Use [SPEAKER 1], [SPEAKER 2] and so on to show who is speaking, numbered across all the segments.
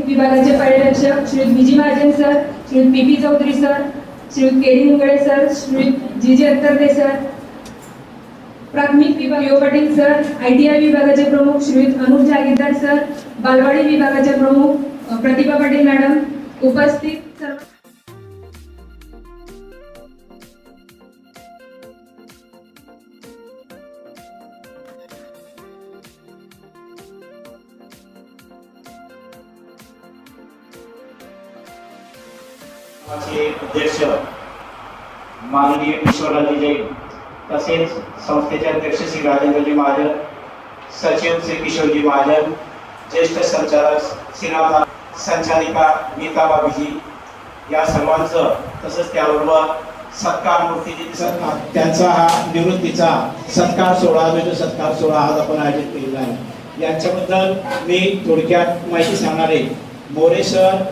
[SPEAKER 1] विभागाचे पर्यवेक्षक श्री विजी महाजन सर, श्री पीपी चौधरी सर, श्री केडी मुंगळे सर, श्री जीजे अत्तरदे सर, प्राथमिक विभाग पीओ पाटील सर, आयटीआय विभागाचे प्रमुख श्री अनुप जागीरदार सर, बालवाडी विभागाचे प्रमुख प्रतिभा पाटील मॅडम, उपस्थित सर्व
[SPEAKER 2] अध्यक्ष माननीय किशोरराजे जैन, तसेच संस्थेचे अध्यक्ष श्री राजेंद्रजी महाजन, सचिव श्री किशोरजी महाजन, ज्येष्ठ संचालक श्रीनाथ, संचालिका नीता बाबीजी, या सर्वांचं तसंच त्याबरोबर सत्कार मूर्तीजी त्यांचा हा निवृत्तीचा सत्कार सोहळा सत्कार सोहळा आज आपण आयोजित केलेला आहे। यांच्याबद्दल मी थोडक्यात माहिती सांगणार आहे। मोरे सर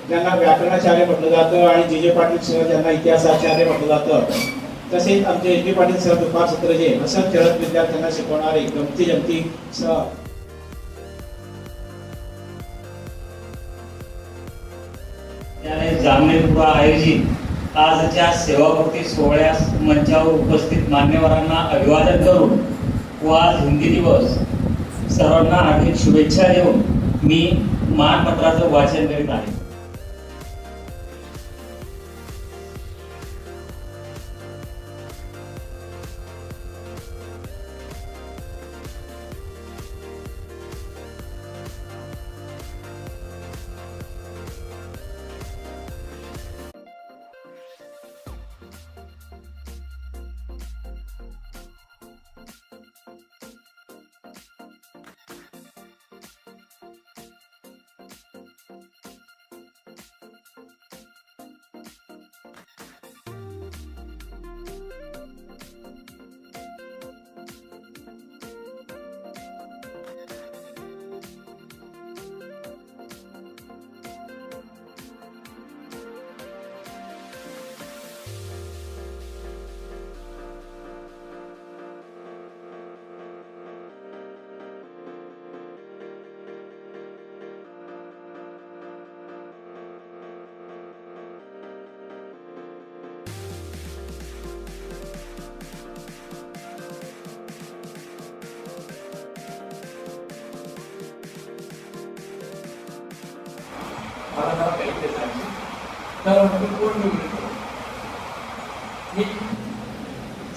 [SPEAKER 2] ज्यांना व्याकरणाचार्य म्हटलं जातं आणि जीजे पाटील सर ज्यांना इतिहासाचार्य म्हटलं जातं, तसेच आमचे एच डी पाटील सर दुपार सत्र जे असं खेळत विद्यार्थ्यांना शिकवणारे गमती जमती सर,
[SPEAKER 3] जामनेर आयोजित आजच्या सेवापूर्ती सोहळ्यास मंचावर उपस्थित मान्यवरांना अभिवादन करून व आज हिंदी दिवस सर्वांना हार्दिक शुभेच्छा देऊन मी मानपत्राचं वाचन करीत आहे।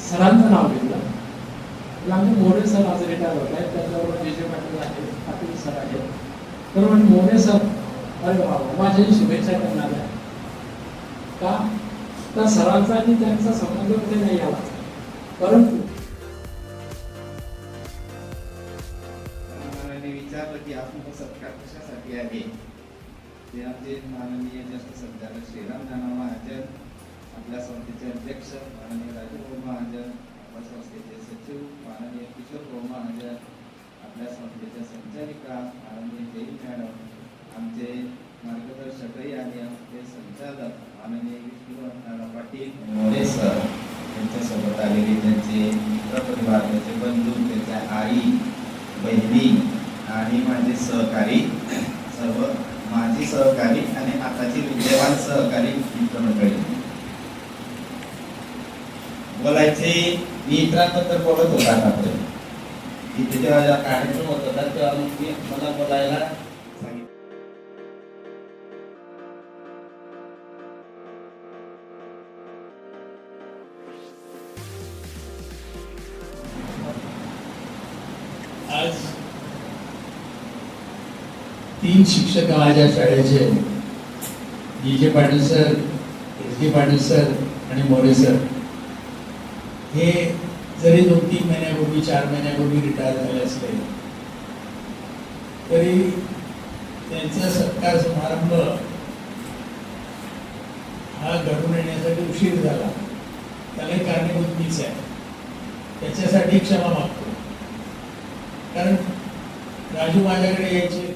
[SPEAKER 4] सरांचं नाव घेतलं, आमचे मोरे सर आज रिटायर होत आहेत, त्याच्याबरोबर जे पाटील आहेत, पाटील सर आहेत, तर मोरे सर अरे बाबा माझ्याही शुभेच्छा करणार आहे का, तर सरांचा आणि त्यांचा संबंध कुठे नाही आला, परंतु
[SPEAKER 2] विचारलं की आपण सत्कार कशासाठी आहे, ते आमचे माननीय ज्येष्ठ संचालक श्रीराम नाना महाजन, आपल्या संस्थेचे अध्यक्ष माननीय राजू महाजन, आपल्या संस्थेचे सचिव माननीय किशोर महाजन, आपल्या संस्थेच्या संचालिका माननीय जैन मॅडम, आमचे
[SPEAKER 5] मार्गदर्शकही आणि आमचे संचालक माननीय विष्णू पाटील मोरे सर त्यांच्यासोबत आलेले त्यांचे मित्रपरिवार, त्यांचे बंधू, त्यांच्या आई बहिणी आणि माझे सहकारी, सर्व माझी सहकारी आणि आताचे विद्यमान सहकारी मित्रमंडळी. बोलायचे मी इतरांबद्दल बोलत होता आतापर्यंत. इथे जेव्हा कार्यक्रम होत होता तेव्हा मला बोलायला सांगितलं.
[SPEAKER 4] आज 3 शिक्षक माझ्या शाळेचे, G Patil sir, S Patil sir आणि मोरे सर, हे जरी 2-3 महिन्यापूर्वी 4 महिन्यापूर्वी रिटायर झाले असले तरी त्यांचा सत्कार समारंभ हा घडून येण्यासाठी उशीर झाला. त्यालाही कारणीभूत मीच आहे. त्याच्यासाठी क्षमा मागतो. कारण राजू माझ्याकडे यायचे